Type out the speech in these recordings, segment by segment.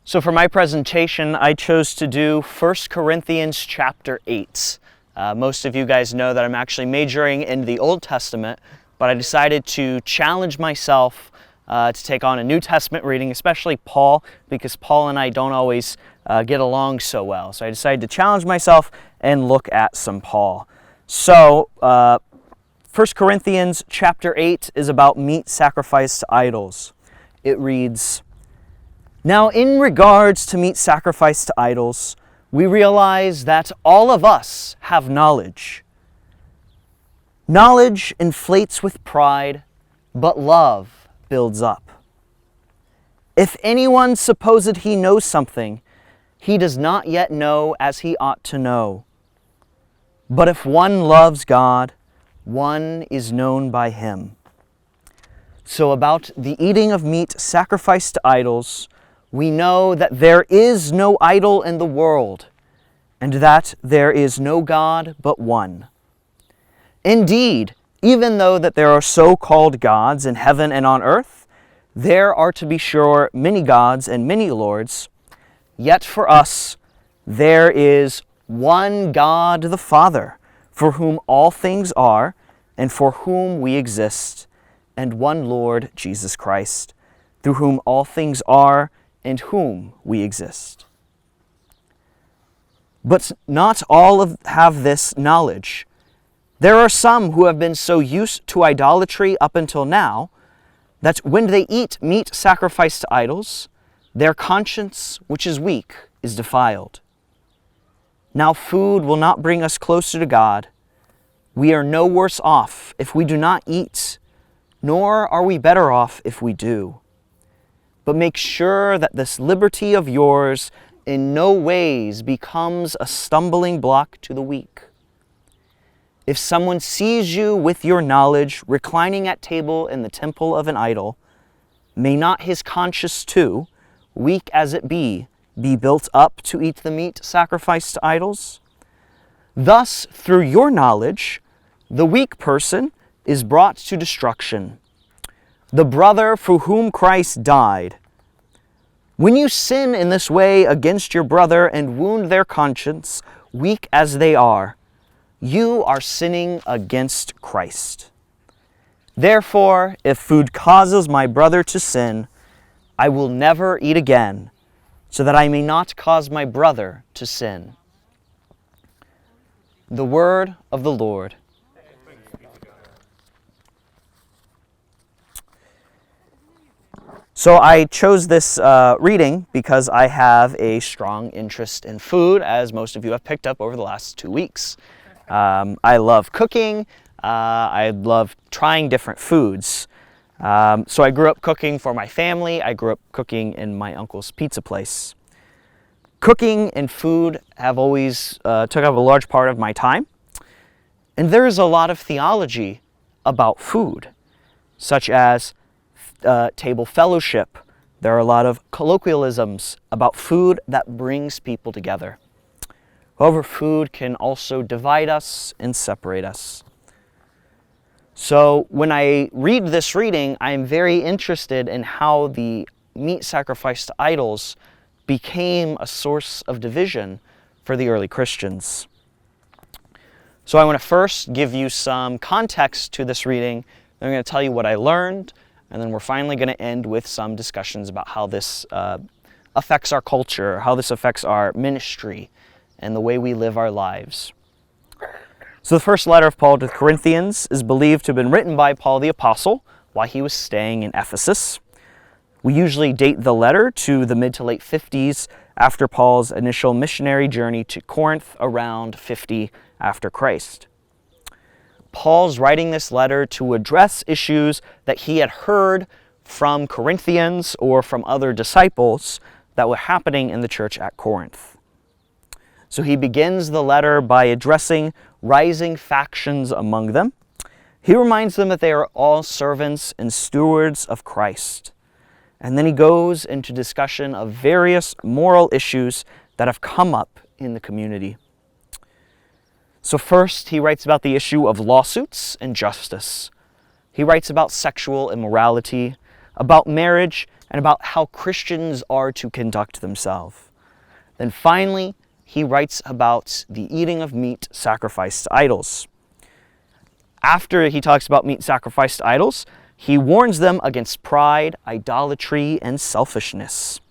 So for my presentation, I chose to do 1 Corinthians chapter 8. Most of you guys know that I'm actually majoring in the Old Testament, but I decided to challenge myself to take on a New Testament reading, especially Paul, because Paul and I don't always get along so well. So I decided to challenge myself and look at some Paul. So 1 Corinthians chapter 8 is about meat sacrificed to idols. It reads, "Now in regards to meat sacrificed to idols, we realize that all of us have knowledge. Knowledge inflates with pride, but love builds up. If anyone supposes he knows something, he does not yet know as he ought to know. But if one loves God, one is known by him." So about the eating of meat sacrificed to idols, we know that there is no idol in the world, and that there is no God but one. Indeed, even though that there are so-called gods in heaven and on earth, there are to be sure many gods and many lords, yet for us there is one God the Father, for whom all things are, and for whom we exist, and one Lord Jesus Christ, through whom all things are, and whom we exist. But not all have this knowledge. There are some who have been so used to idolatry up until now that when they eat meat sacrificed to idols, their conscience, which is weak, is defiled. Now food will not bring us closer to God. We are no worse off if we do not eat, nor are we better off if we do. But make sure that this liberty of yours in no ways becomes a stumbling block to the weak. If someone sees you with your knowledge reclining at table in the temple of an idol, may not his conscience too, weak as it be built up to eat the meat sacrificed to idols? Thus, through your knowledge, the weak person is brought to destruction, the brother for whom Christ died. When you sin in this way against your brother and wound their conscience, weak as they are, you are sinning against Christ. Therefore, if food causes my brother to sin, I will never eat again, so that I may not cause my brother to sin." The word of the Lord. So I chose this reading because I have a strong interest in food, as most of you have picked up over the last 2 weeks. I love cooking. I love trying different foods. So I grew up cooking for my family. I grew up cooking in my uncle's pizza place. Cooking and food have always took up a large part of my time. And there is a lot of theology about food, such as table fellowship. There are a lot of colloquialisms about food that brings people together. However, food can also divide us and separate us. So when I read this reading, I am very interested in how the meat sacrificed to idols became a source of division for the early Christians. So I want to first give you some context to this reading. Then I'm going to tell you what I learned, and then we're finally going to end with some discussions about how this affects our culture, how this affects our ministry, and the way we live our lives. So the first letter of Paul to the Corinthians is believed to have been written by Paul the Apostle while he was staying in Ephesus. We usually date the letter to the mid to late 50s after Paul's initial missionary journey to Corinth around 50 after Christ. Paul's writing this letter to address issues that he had heard from Corinthians or from other disciples that were happening in the church at Corinth. So he begins the letter by addressing rising factions among them. He reminds them that they are all servants and stewards of Christ. And then he goes into discussion of various moral issues that have come up in the community. So first, he writes about the issue of lawsuits and justice. He writes about sexual immorality, about marriage, and about how Christians are to conduct themselves. Then finally, he writes about the eating of meat sacrificed to idols. After he talks about meat sacrificed to idols, he warns them against pride, idolatry, and selfishness.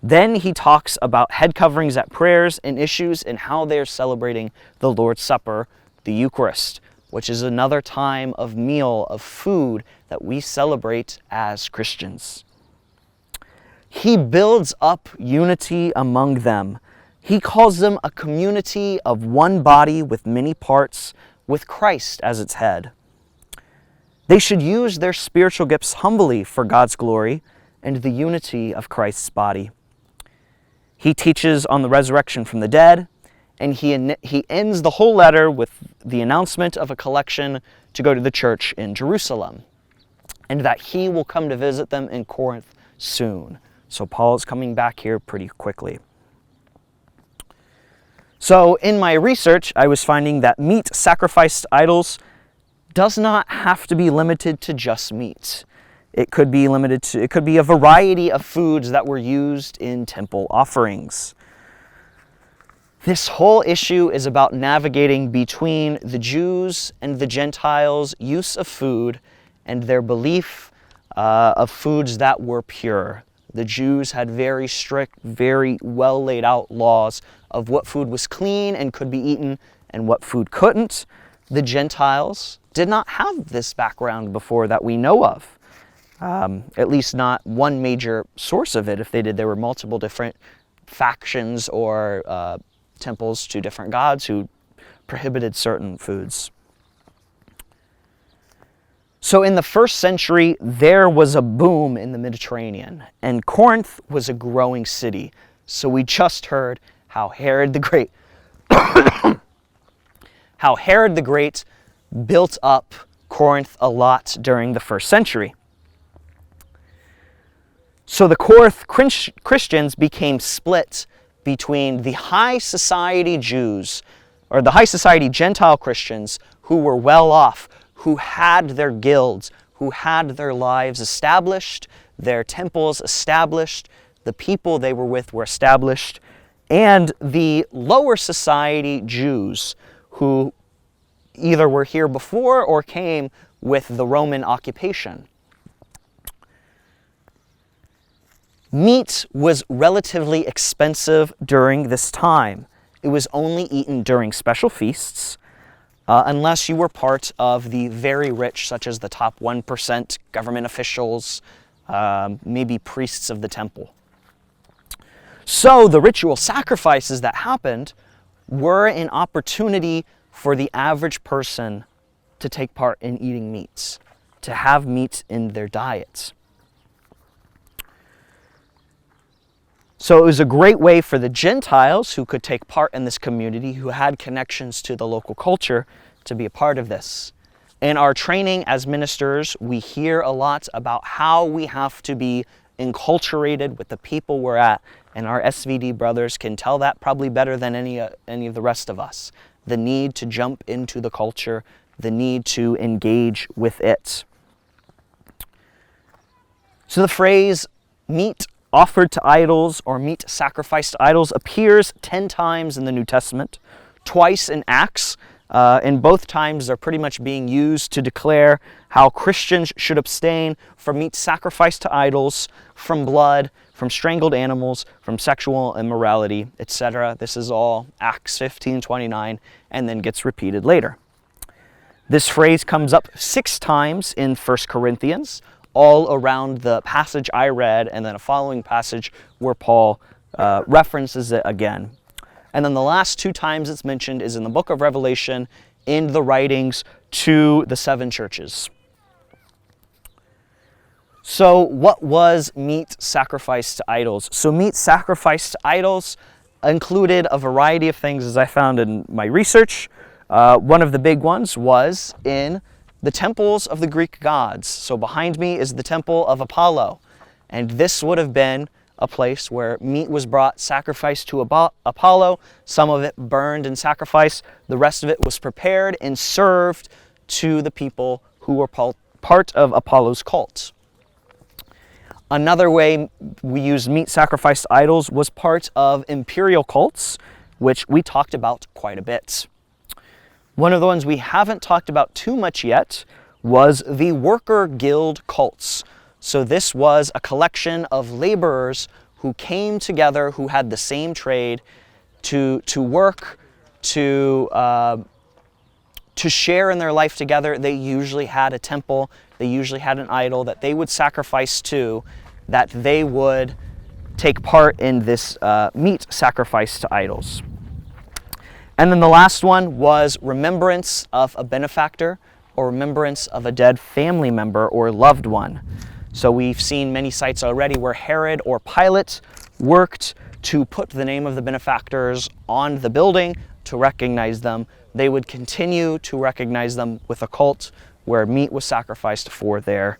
Then he talks about head coverings at prayers and issues in how they are celebrating the Lord's Supper, the Eucharist, which is another time of meal, of food that we celebrate as Christians. He builds up unity among them. He calls them a community of one body with many parts, with Christ as its head. They should use their spiritual gifts humbly for God's glory and the unity of Christ's body. He teaches on the resurrection from the dead, and he ends the whole letter with the announcement of a collection to go to the church in Jerusalem, and that he will come to visit them in Corinth soon. So Paul is coming back here pretty quickly. So in my research, I was finding that meat sacrificed to idols does not have to be limited to just meat. It could be a variety of foods that were used in temple offerings. This whole issue is about navigating between the Jews and the Gentiles' use of food and their belief of foods that were pure. The Jews had very strict, very well laid out laws of what food was clean and could be eaten and what food couldn't. The Gentiles did not have this background before that we know of. At least not one major source of it. If they did, there were multiple different factions or temples to different gods who prohibited certain foods. So in the first century, there was a boom in the Mediterranean, and Corinth was a growing city. So we just heard how Herod the Great built up Corinth a lot during the first century. So the Corinth Christians became split between the high society Jews, or the high society Gentile Christians, who were well off, who had their guilds, who had their lives established, their temples established, the people they were with were established, and the lower society Jews, who either were here before or came with the Roman occupation. Meat was relatively expensive during this time. It was only eaten during special feasts, unless you were part of the very rich, such as the top 1%, government officials, maybe priests of the temple. So the ritual sacrifices that happened were an opportunity for the average person to take part in eating meats, to have meat in their diets. So it was a great way for the Gentiles who could take part in this community, who had connections to the local culture, to be a part of this. In our training as ministers, we hear a lot about how we have to be enculturated with the people we're at, and our SVD brothers can tell that probably better than any of the rest of us. The need to jump into the culture, the need to engage with it. So the phrase meat offered to idols or meat sacrificed to idols appears 10 times in the New Testament, twice in Acts. In both times, they're pretty much being used to declare how Christians should abstain from meat sacrificed to idols, from blood, from strangled animals, from sexual immorality, etc. This is all Acts 15:29, and then gets repeated later. This phrase comes up 6 times in 1 Corinthians, all around the passage I read, and then a following passage where Paul references it again. And then the last 2 times it's mentioned is in the book of Revelation, in the writings to the 7 churches. So what was meat sacrificed to idols? So meat sacrificed to idols included a variety of things, as I found in my research. One of the big ones was in the temples of the Greek gods. So behind me is the temple of Apollo, and this would have been a place where meat was brought, sacrificed to Apollo. Some of it burned and sacrificed. The rest of it was prepared and served to the people who were part of Apollo's cult. Another way we used meat sacrificed to idols was part of imperial cults, which we talked about quite a bit. One of the ones we haven't talked about too much yet was the worker guild cults. So this was a collection of laborers who came together, who had the same trade, to work, to share in their life together. They usually had a temple, they usually had an idol that they would sacrifice to, that they would take part in this meat sacrifice to idols. And then the last one was remembrance of a benefactor or remembrance of a dead family member or loved one. So we've seen many sites already where Herod or Pilate worked to put the name of the benefactors on the building to recognize them. They would continue to recognize them with a cult where meat was sacrificed for their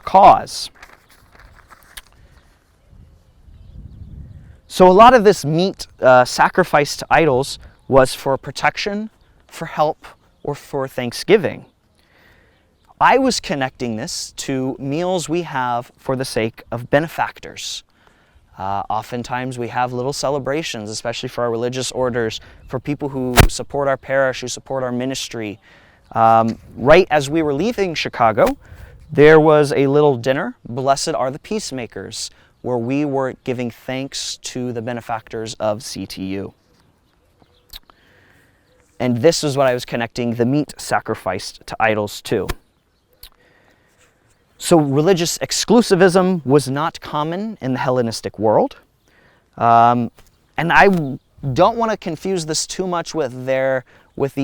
cause. So a lot of this meat sacrificed to idols was for protection, for help, or for thanksgiving. I was connecting this to meals we have for the sake of benefactors. Oftentimes we have little celebrations, especially for our religious orders, for people who support our parish, who support our ministry. Right as we were leaving Chicago, there was a little dinner, Blessed Are the Peacemakers, where we were giving thanks to the benefactors of C.T.U. And this is what I was connecting the meat sacrificed to idols to. So religious exclusivism was not common in the Hellenistic world. And I don't want to confuse this too much with the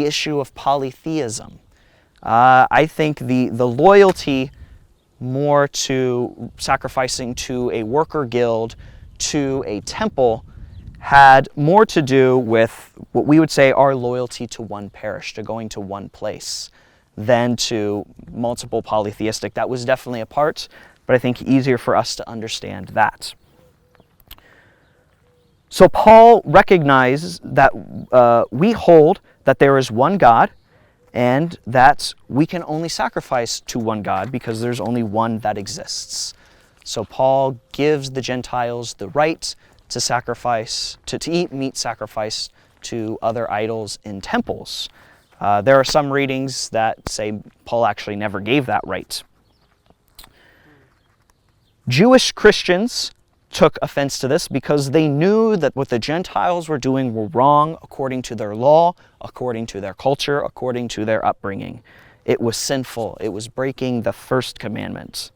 issue of polytheism. I think the loyalty more to sacrificing to a worker guild, to a temple, had more to do with what we would say our loyalty to one parish, to going to one place, than to multiple polytheistic. That was definitely a part, but I think easier for us to understand that. So Paul recognizes that we hold that there is one God, and that we can only sacrifice to one God because there's only one that exists. So Paul gives the Gentiles the right to sacrifice, to eat meat sacrificed to other idols in temples. There are some readings that say Paul actually never gave that right. Jewish Christians took offense to this because they knew that what the Gentiles were doing were wrong according to their law, according to their culture, according to their upbringing. It was sinful. It was breaking the first commandment.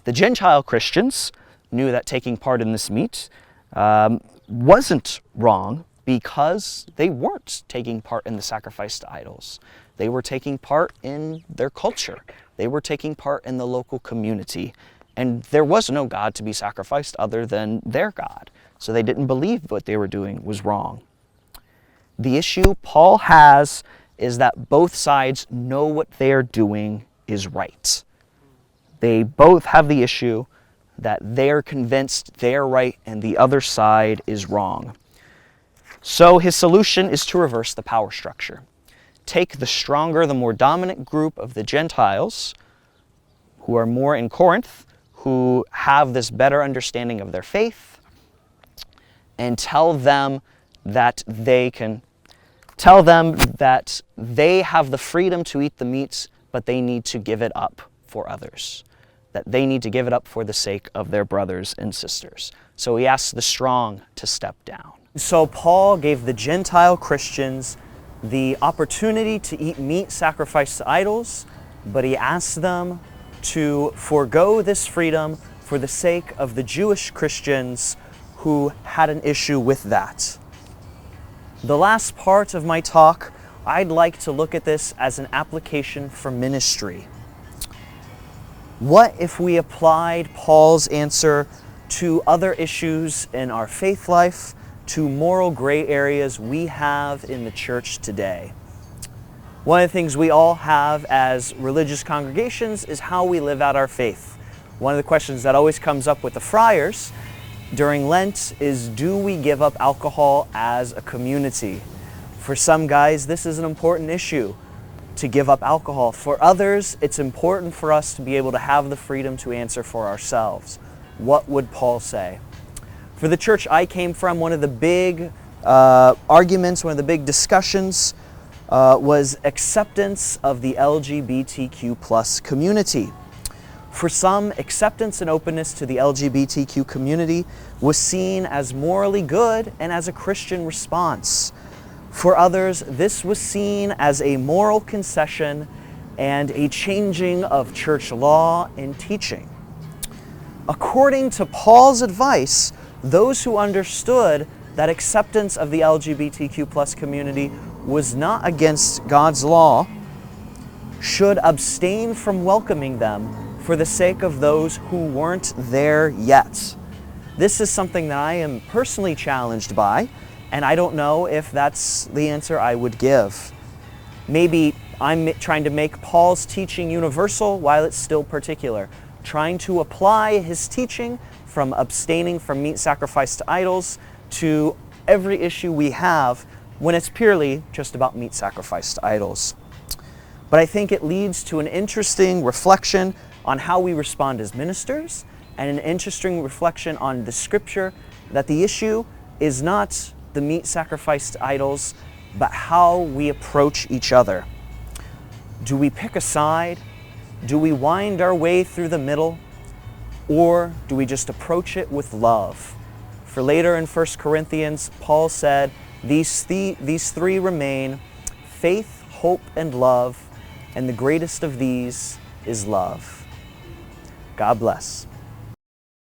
The Gentile Christians knew that taking part in this meat wasn't wrong because they weren't taking part in the sacrifice to idols. They were taking part in their culture. They were taking part in the local community. And there was no God to be sacrificed other than their God. So they didn't believe what they were doing was wrong. The issue Paul has is that both sides know what they are doing is right. They both have the issue that they're convinced they're right and the other side is wrong. So his solution is to reverse the power structure. Take the stronger, the more dominant group of the Gentiles, who are more in Corinth, who have this better understanding of their faith, and tell them that they have the freedom to eat the meat, but they need to give it up for others. That they need to give it up for the sake of their brothers and sisters. So he asks the strong to step down. So Paul gave the Gentile Christians the opportunity to eat meat sacrificed to idols, but he asked them to forego this freedom for the sake of the Jewish Christians who had an issue with that. The last part of my talk, I'd like to look at this as an application for ministry. What if we applied Paul's answer to other issues in our faith life, to moral gray areas we have in the church today? One of the things we all have as religious congregations is how we live out our faith. One of the questions that always comes up with the friars during Lent is, do we give up alcohol as a community? For some guys, this is an important issue. to give up alcohol. For others, it's important for us to be able to have the freedom to answer for ourselves. What would Paul say? For the church I came from, one of the big arguments, one of the big discussions was acceptance of the LGBTQ plus community. For some, acceptance and openness to the LGBTQ community was seen as morally good and as a Christian response. For others, this was seen as a moral concession and a changing of church law and teaching. According to Paul's advice, those who understood that acceptance of the LGBTQ plus community was not against God's law should abstain from welcoming them for the sake of those who weren't there yet. This is something that I am personally challenged by, and I don't know if that's the answer I would give. Maybe I'm trying to make Paul's teaching universal while it's still particular, trying to apply his teaching from abstaining from meat sacrificed to idols to every issue we have when it's purely just about meat sacrificed to idols. But I think it leads to an interesting reflection on how we respond as ministers, and an interesting reflection on the scripture that the issue is not the meat sacrificed to idols, but how we approach each other. Do we pick a side? Do we wind our way through the middle? Or do we just approach it with love? For later in 1 Corinthians, Paul said, these three remain: faith, hope, and love, and the greatest of these is love. God bless.